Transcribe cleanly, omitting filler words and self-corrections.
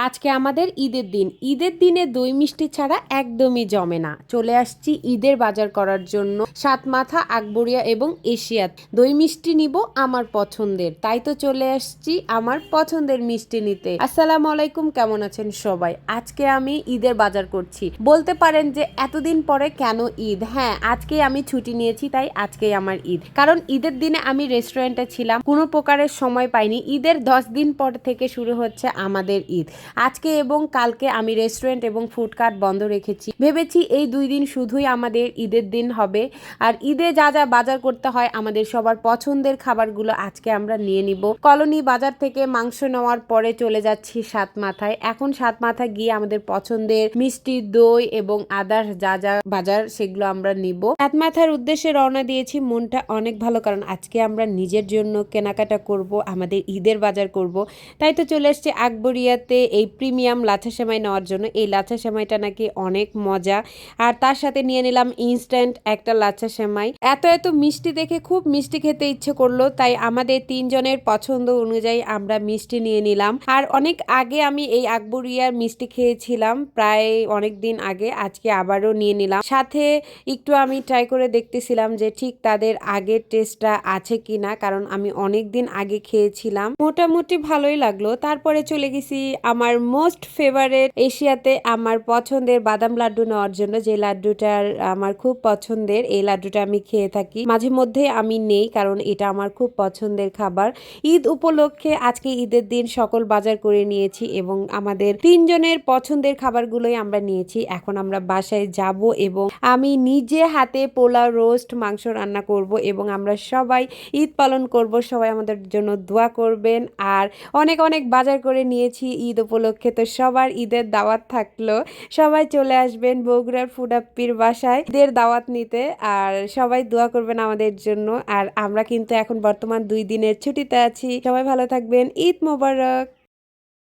আজকে আমাদের ঈদের দিন। ঈদের দিনে দই মিষ্টি ছাড়া একদমই জমে না। চলে আসছি ঈদের বাজার করার জন্য সাতমাথা, আকবরিয়া এবং এশিয়াত। দই মিষ্টি নিব আমার পছন্দের, তাই তো চলে আসছি আমার পছন্দের মিষ্টি নিতে। আসসালামু আলাইকুম, কেমন আছেন সবাই? আজকে আমি ঈদের বাজার করছি। বলতে পারেন যে এতদিন পরে কেন ঈদ? হ্যাঁ, আজকেই আমি ছুটি নিয়েছি, তাই আজকেই আমার ঈদ। কারণ ঈদের দিনে আমি রেস্টুরেন্টে ছিলাম, কোনো প্রকারের সময় পাইনি। ঈদের 10 দিন পর থেকে শুরু হচ্ছে আমাদের ঈদ। আজকে এবং কালকে আমি রেস্টুরেন্ট এবং ফুডকার্ট বন্ধ রেখেছি। ভেবেছি এই 2 দিন শুধুই আমাদের ঈদের দিন হবে। আর ঈদে যা যা বাজার করতে হয় আমাদের সবার পছন্দের খাবারগুলো আজকে আমরা নিয়ে নিব। কলোনি বাজার থেকে মাংস নেওয়ার পরে চলে যাচ্ছি সাতমাথায়। এখন সাতমাথা গিয়ে আমাদের পছন্দের মিষ্টি, দই এবং আদার্স যা যা বাজার সেগুলো আমরা নিব। সাতমাথার উদ্দেশ্যে রওনা দিয়েছি। মনটা অনেক ভালো, কারণ আজকে আমরা নিজের জন্য কেনাকাটা করব, আমাদের ঈদের বাজার করব। তাই তো চলে এসেছি আকবরিয়াতে এই প্রিমিয়াম লাচ্ছা সেমাই নেওয়ার জন্য। এই লাচ্ছা সেমাইটা নাকি অনেক মজা। আর তার সাথে নিয়ে নিলাম ইনস্ট্যান্ট একটা লাচ্ছা সেমাই। এত এত মিষ্টি দেখে খুব মিষ্টি খেতে ইচ্ছে করলো, তাই আমাদের 3 জনের পছন্দ অনুযায়ী আমরা মিষ্টি নিয়ে নিলাম। আর অনেক আগে আমি এই আকবরিয়ার মিষ্টি খেয়েছিলাম, প্রায় অনেক দিন আগে। আজকে আবারও নিয়ে নিলাম। সাথে একটু আমি ট্রাই করে দেখতেছিলাম যে ঠিক তাদের আগের টেস্টটা আছে কিনা, কারণ আমি অনেক দিন আগে খেয়েছিলাম। মোটামুটি ভালোই লাগলো। তারপরে চলে গেছি আমার মোস্ট ফেভারেট এশিয়াতে আমার পছন্দের বাদাম লাড্ডু নেওয়ার জন্য, যে লাড্ডুটার আমার খুব পছন্দের। এই লাড্ডুটা আমি খেয়ে থাকি মাঝে মধ্যে, আমি নেই কারণ এটা আমার খুব পছন্দের খাবার। ঈদ উপলক্ষে আজকে ঈদের দিন সকল বাজার করে নিয়েছি এবং আমাদের 3 জনের পছন্দের খাবারগুলোই আমরা নিয়েছি। এখন আমরা বাসায় যাব এবং আমি নিজে হাতে পোলাও, রোস্ট, মাংস রান্না করব এবং আমরা সবাই ঈদ পালন করব। সবাই আমাদের জন্য দোয়া করবেন। আর অনেক অনেক বাজার করে নিয়েছি ঈদ উপলক্ষে, তো সবার ঈদের দাওয়াত থাকলো। সবাই চলে আসবেন বগুড়ার ফুডাপ্পির বাসায় ঈদের দাওয়াত নিতে। আর সবাই দোয়া করবেন আমাদের জন্য। আর আমরা কিন্তু এখন বর্তমান 2 দিনের ছুটিতে আছি। সবাই ভালো থাকবেন। ঈদ মোবারক।